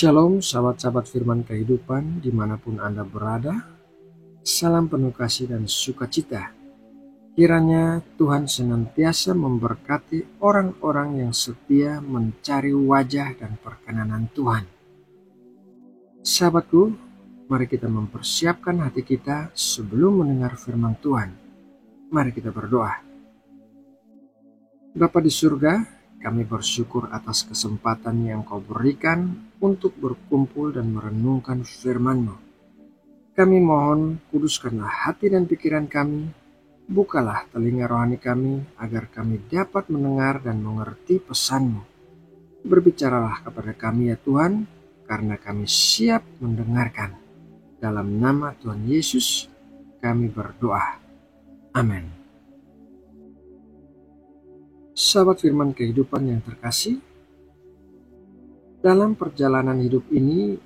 Shalom sahabat-sahabat firman kehidupan dimanapun Anda berada. Salam penuh kasih dan sukacita. Kiranya Tuhan senantiasa memberkati orang-orang yang setia mencari wajah dan perkenanan Tuhan. Sahabatku, mari kita mempersiapkan hati kita sebelum mendengar firman Tuhan. Mari kita berdoa. Bapa di surga, kami bersyukur atas kesempatan yang Kau berikan untuk berkumpul dan merenungkan firman-Mu. Kami mohon, kuduskanlah hati dan pikiran kami, bukalah telinga rohani kami, agar kami dapat mendengar dan mengerti pesan-Mu. Berbicaralah kepada kami ya Tuhan, karena kami siap mendengarkan. Dalam nama Tuhan Yesus, kami berdoa. Amin. Sahabat firman kehidupan yang terkasih, dalam perjalanan hidup ini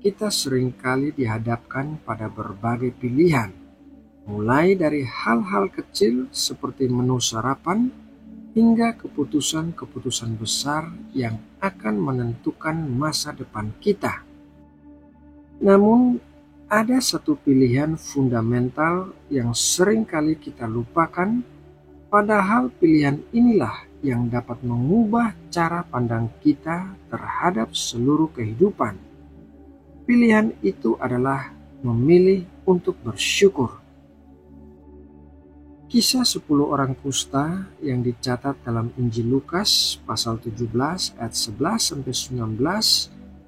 kita seringkali dihadapkan pada berbagai pilihan, mulai dari hal-hal kecil seperti menu sarapan hingga keputusan-keputusan besar yang akan menentukan masa depan kita. Namun ada satu pilihan fundamental yang seringkali kita lupakan. Padahal pilihan inilah yang dapat mengubah cara pandang kita terhadap seluruh kehidupan. Pilihan itu adalah memilih untuk bersyukur. Kisah 10 orang kusta yang dicatat dalam Injil Lukas pasal 17 ayat 11-19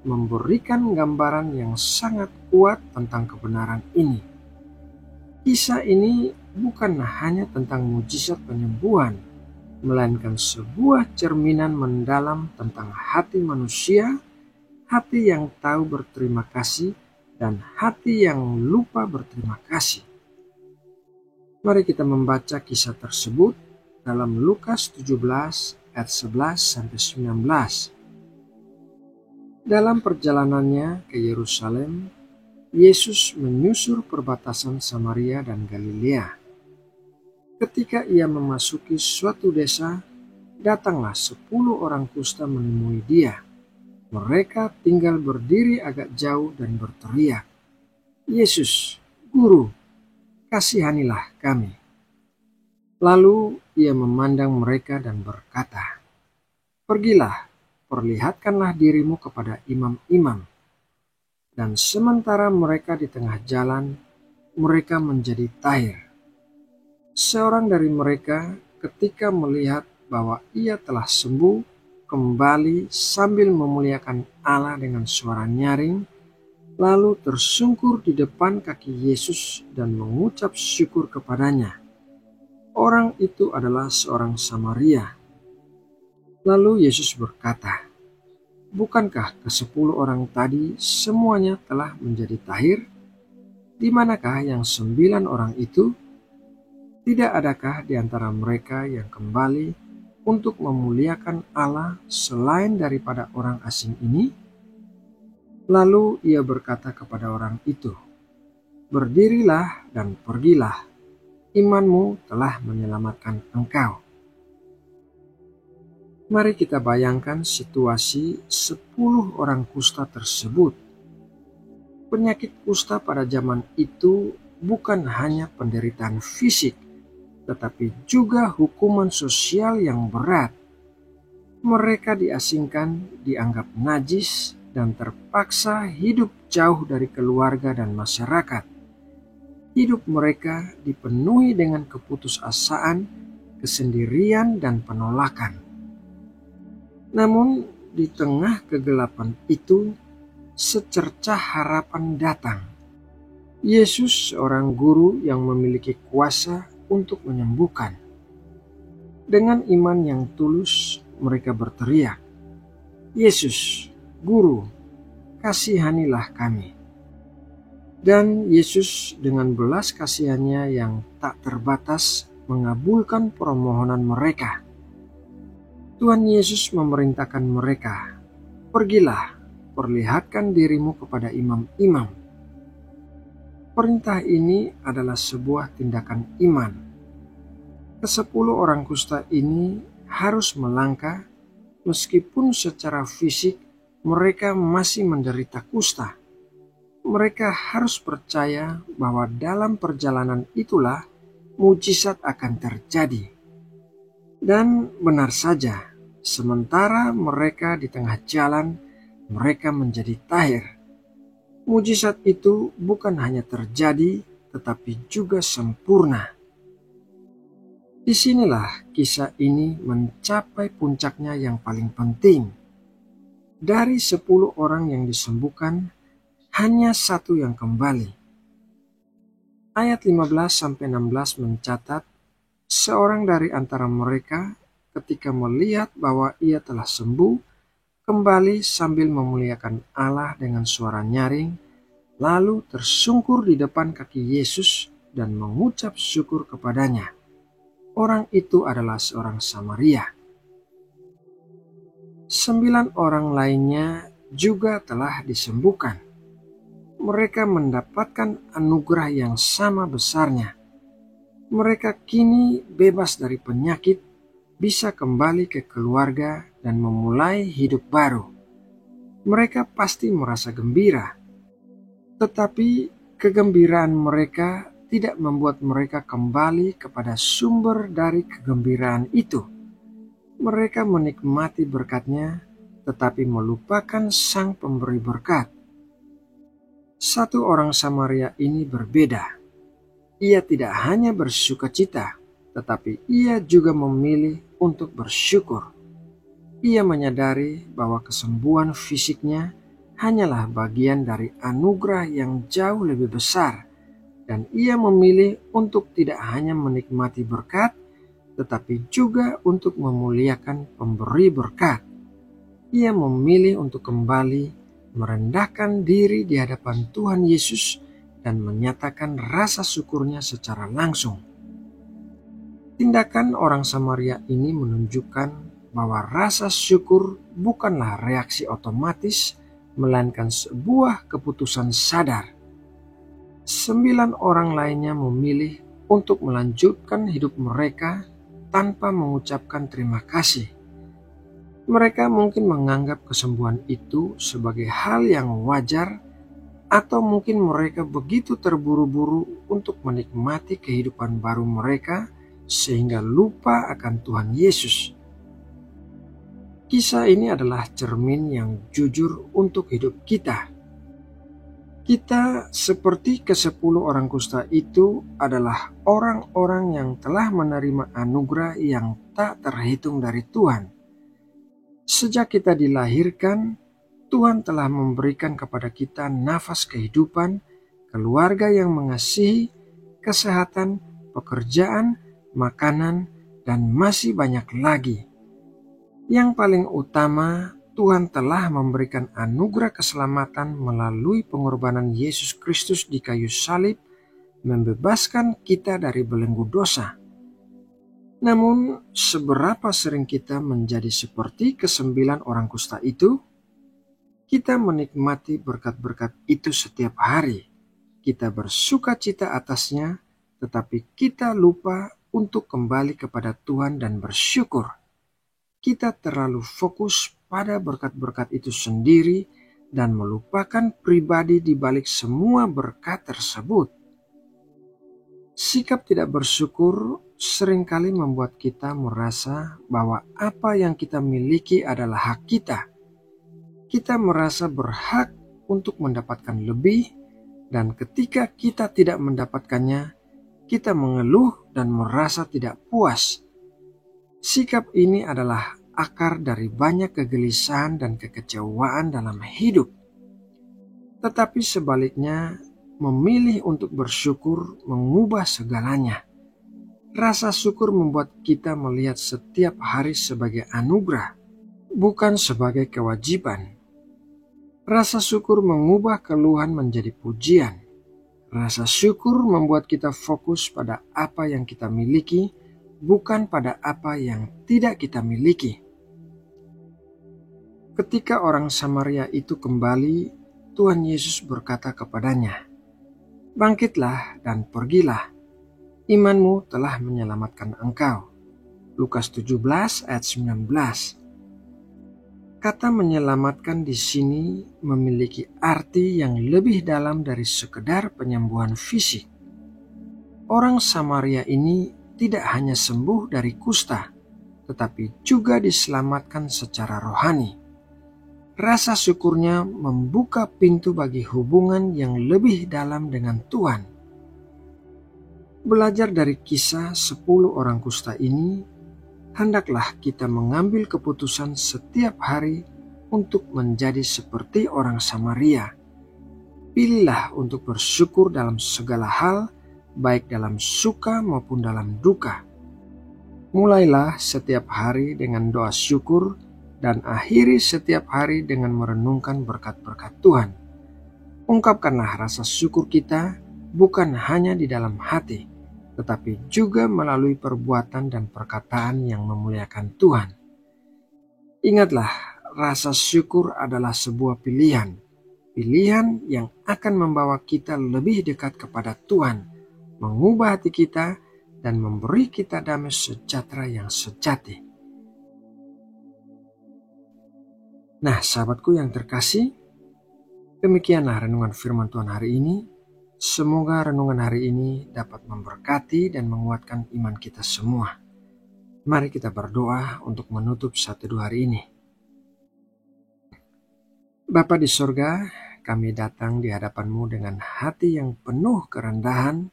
memberikan gambaran yang sangat kuat tentang kebenaran ini. Kisah ini bukan hanya tentang mujizat penyembuhan, melainkan sebuah cerminan mendalam tentang hati manusia, hati yang tahu berterima kasih, dan hati yang lupa berterima kasih. Mari kita membaca kisah tersebut dalam Lukas 17 ayat 11-19. Dalam perjalanannya ke Yerusalem, Yesus menyusur perbatasan Samaria dan Galilea. Ketika ia memasuki suatu desa, datanglah 10 orang kusta menemui dia. Mereka tinggal berdiri agak jauh dan berteriak, "Yesus, Guru, kasihanilah kami." Lalu ia memandang mereka dan berkata, "Pergilah, perlihatkanlah dirimu kepada imam-imam." Dan sementara mereka di tengah jalan, mereka menjadi tahir. Seorang dari mereka ketika melihat bahwa ia telah sembuh, kembali sambil memuliakan Allah dengan suara nyaring, lalu tersungkur di depan kaki Yesus dan mengucap syukur kepadanya. Orang itu adalah seorang Samaria. Lalu Yesus berkata, "Bukankah ke-10 orang tadi semuanya telah menjadi tahir? Di manakah yang 9 orang itu? Tidak adakah di antara mereka yang kembali untuk memuliakan Allah selain daripada orang asing ini?" Lalu ia berkata kepada orang itu, "Berdirilah dan pergilah, imanmu telah menyelamatkan engkau." Mari kita bayangkan situasi 10 orang kusta tersebut. Penyakit kusta pada zaman itu bukan hanya penderitaan fisik, tetapi juga hukuman sosial yang berat. Mereka diasingkan, dianggap najis, dan terpaksa hidup jauh dari keluarga dan masyarakat. Hidup mereka dipenuhi dengan keputusasaan, kesendirian, dan penolakan. Namun di tengah kegelapan itu, secercah harapan datang. Yesus seorang guru yang memiliki kuasa untuk menyembuhkan. Dengan iman yang tulus, mereka berteriak, "Yesus, Guru, kasihanilah kami." Dan Yesus dengan belas kasihannya yang tak terbatas mengabulkan permohonan mereka. Tuhan Yesus memerintahkan mereka, "Pergilah, perlihatkan dirimu kepada imam-imam." Perintah ini adalah sebuah tindakan iman. Ke-10 orang kusta ini harus melangkah meskipun secara fisik mereka masih menderita kusta. Mereka harus percaya bahwa dalam perjalanan itulah mujizat akan terjadi. Dan benar saja, sementara mereka di tengah jalan, mereka menjadi tahir. Mujizat itu bukan hanya terjadi, tetapi juga sempurna. Disinilah kisah ini mencapai puncaknya yang paling penting. Dari 10 orang yang disembuhkan, hanya 1 yang kembali. Ayat 15-16 mencatat, seorang dari antara mereka ketika melihat bahwa ia telah sembuh, kembali sambil memuliakan Allah dengan suara nyaring, lalu tersungkur di depan kaki Yesus dan mengucap syukur kepadanya. Orang itu adalah seorang Samaria. 9 orang lainnya juga telah disembuhkan. Mereka mendapatkan anugerah yang sama besarnya. Mereka kini bebas dari penyakit, bisa kembali ke keluarga dan memulai hidup baru. Mereka pasti merasa gembira. Tetapi kegembiraan mereka tidak membuat mereka kembali kepada sumber dari kegembiraan itu. Mereka menikmati berkatnya, tetapi melupakan Sang Pemberi berkat. 1 orang Samaria ini berbeda. Ia tidak hanya bersukacita, tetapi ia juga memilih untuk bersyukur. Ia menyadari bahwa kesembuhan fisiknya hanyalah bagian dari anugerah yang jauh lebih besar, dan ia memilih untuk tidak hanya menikmati berkat, tetapi juga untuk memuliakan pemberi berkat. Ia memilih untuk kembali merendahkan diri di hadapan Tuhan Yesus dan menyatakan rasa syukurnya secara langsung. Tindakan orang Samaria ini menunjukkan bahwa rasa syukur bukanlah reaksi otomatis, melainkan sebuah keputusan sadar. 9 orang lainnya memilih untuk melanjutkan hidup mereka tanpa mengucapkan terima kasih. Mereka mungkin menganggap kesembuhan itu sebagai hal yang wajar, atau mungkin mereka begitu terburu-buru untuk menikmati kehidupan baru mereka sehingga lupa akan Tuhan Yesus. Kisah ini adalah cermin yang jujur untuk hidup kita. Kita seperti ke-10 orang kusta itu adalah orang-orang yang telah menerima anugerah yang tak terhitung dari Tuhan. Sejak kita dilahirkan, Tuhan telah memberikan kepada kita nafas kehidupan, keluarga yang mengasihi, kesehatan, pekerjaan, makanan, dan masih banyak lagi. Yang paling utama, Tuhan telah memberikan anugerah keselamatan melalui pengorbanan Yesus Kristus di kayu salib, membebaskan kita dari belenggu dosa. Namun, seberapa sering kita menjadi seperti ke-9 orang kusta itu? Kita menikmati berkat-berkat itu setiap hari. Kita bersuka cita atasnya, tetapi kita lupa untuk kembali kepada Tuhan dan bersyukur. Kita terlalu fokus pada berkat-berkat itu sendiri dan melupakan pribadi di balik semua berkat tersebut. Sikap tidak bersyukur seringkali membuat kita merasa bahwa apa yang kita miliki adalah hak kita. Kita merasa berhak untuk mendapatkan lebih, dan ketika kita tidak mendapatkannya, kita mengeluh dan merasa tidak puas. Sikap ini adalah akar dari banyak kegelisahan dan kekecewaan dalam hidup. Tetapi sebaliknya, memilih untuk bersyukur mengubah segalanya. Rasa syukur membuat kita melihat setiap hari sebagai anugerah, bukan sebagai kewajiban. Rasa syukur mengubah keluhan menjadi pujian. Rasa syukur membuat kita fokus pada apa yang kita miliki, bukan pada apa yang tidak kita miliki. Ketika orang Samaria itu kembali, Tuhan Yesus berkata kepadanya, "Bangkitlah dan pergilah, imanmu telah menyelamatkan engkau." Lukas 17 ayat 19. Kata menyelamatkan di sini memiliki arti yang lebih dalam dari sekedar penyembuhan fisik. Orang Samaria ini tidak hanya sembuh dari kusta, tetapi juga diselamatkan secara rohani. Rasa syukurnya membuka pintu bagi hubungan yang lebih dalam dengan Tuhan. Belajar dari kisah 10 orang kusta ini, hendaklah kita mengambil keputusan setiap hari untuk menjadi seperti orang Samaria. Pilihlah untuk bersyukur dalam segala hal, baik dalam suka maupun dalam duka. Mulailah setiap hari dengan doa syukur dan akhiri setiap hari dengan merenungkan berkat-berkat Tuhan. Ungkapkanlah rasa syukur kita bukan hanya di dalam hati, tetapi juga melalui perbuatan dan perkataan yang memuliakan Tuhan. Ingatlah, rasa syukur adalah sebuah pilihan yang akan membawa kita lebih dekat kepada Tuhan, mengubah hati kita, dan memberi kita damai sejahtera yang sejati. Nah, sahabatku yang terkasih, demikianlah renungan firman Tuhan hari ini. Semoga renungan hari ini dapat memberkati dan menguatkan iman kita semua. Mari kita berdoa untuk menutup 1-2 hari ini. Bapa di sorga, kami datang di hadapan-Mu dengan hati yang penuh kerendahan.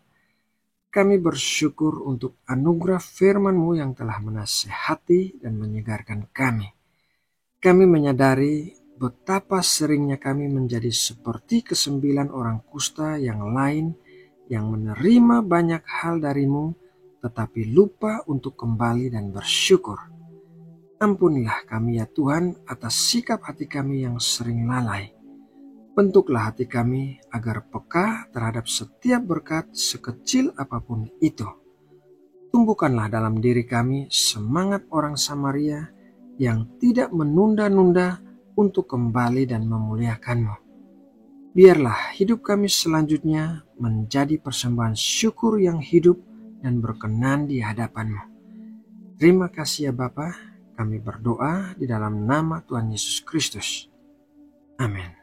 Kami bersyukur untuk anugerah firman-Mu yang telah menasihati dan menyegarkan kami. Kami menyadari betapa seringnya kami menjadi seperti ke-9 orang kusta yang lain yang menerima banyak hal dari-Mu, tetapi lupa untuk kembali dan bersyukur. Ampunilah kami ya Tuhan atas sikap hati kami yang sering lalai. Bentuklah hati kami agar peka terhadap setiap berkat sekecil apapun itu. Tumbuhkanlah dalam diri kami semangat orang Samaria yang tidak menunda-nunda untuk kembali dan memuliakan-Mu. Biarlah hidup kami selanjutnya menjadi persembahan syukur yang hidup dan berkenan di hadapan-Mu. Terima kasih ya Bapa, kami berdoa di dalam nama Tuhan Yesus Kristus. Amin.